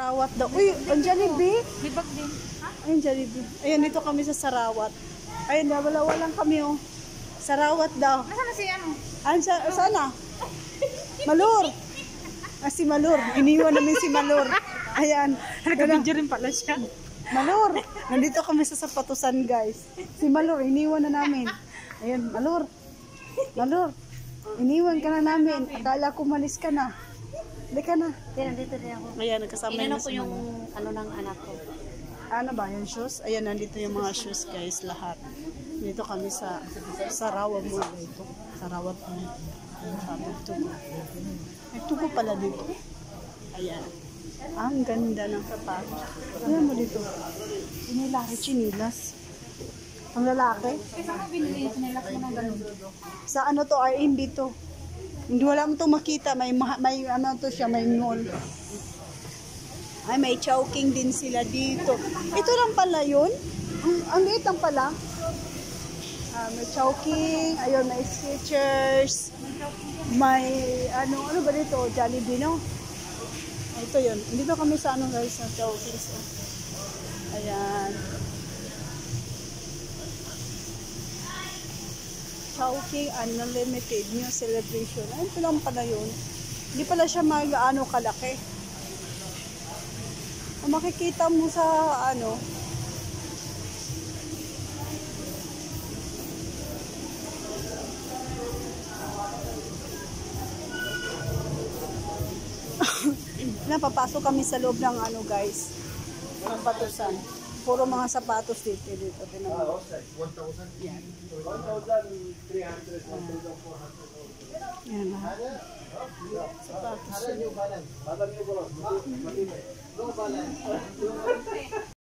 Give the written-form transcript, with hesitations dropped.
Sarawat daw. Uy, ang Jollibee. May bag din. Ha? Ayun, Jollibee. Ayan, dito kami sa Sarawat. Ayun, dalawa lang kami, oh. Sarawat daw. Nasaan na si ano? Sana? Malur. Si Malur. Iniwan namin si Malur. Ayan. Nag-video rin pala siya. Malur. Nandito kami sa Sapatusan, guys. Si Malur, iniwan na namin. Ayan, Malur. Malur. Iniwan ka na namin. Akala ko malis ka na. Hindi ka na. Nandito din ako. Ayan, nagkasama Inano na ko si yung Malur. ano ng anak ko. Ano ba yung shoes? Ayan, nandito yung mga shoes, guys, lahat. Dito kami sa Sarawat Mall dito. Sarawat Mall. Sabi tubo. May tubo pala dito. Ayan. Ang ganda ng sapatos. Ayan mo dito. Inilalaki, chinilas. Ang lalaki. Kasi mo binili yung sinilak mo ng ganun. Sa ano to, RN dito. Hindi wala mo itong makita. May ano to siya, may mall. Ay, may chowking din sila dito. Ito lang pala yun. Ang liit lang pala. May chowking. Ayun, may Skechers. May, ano ba dito? Jollibee, no? Ito yun. Dito kami sa ano guys, sa chowking. Ayan. Chowking Unlimited New Celebration. Ay, ito lang pala yun. Hindi pala siya mag-ano kalaki. Kung makikita mo sa ano, napapasok kami sa loob ng ano guys, ng Patusan. Puro mga sapatos dito. Yan. 1,300, 1,400. Yan lahat. Sapatos.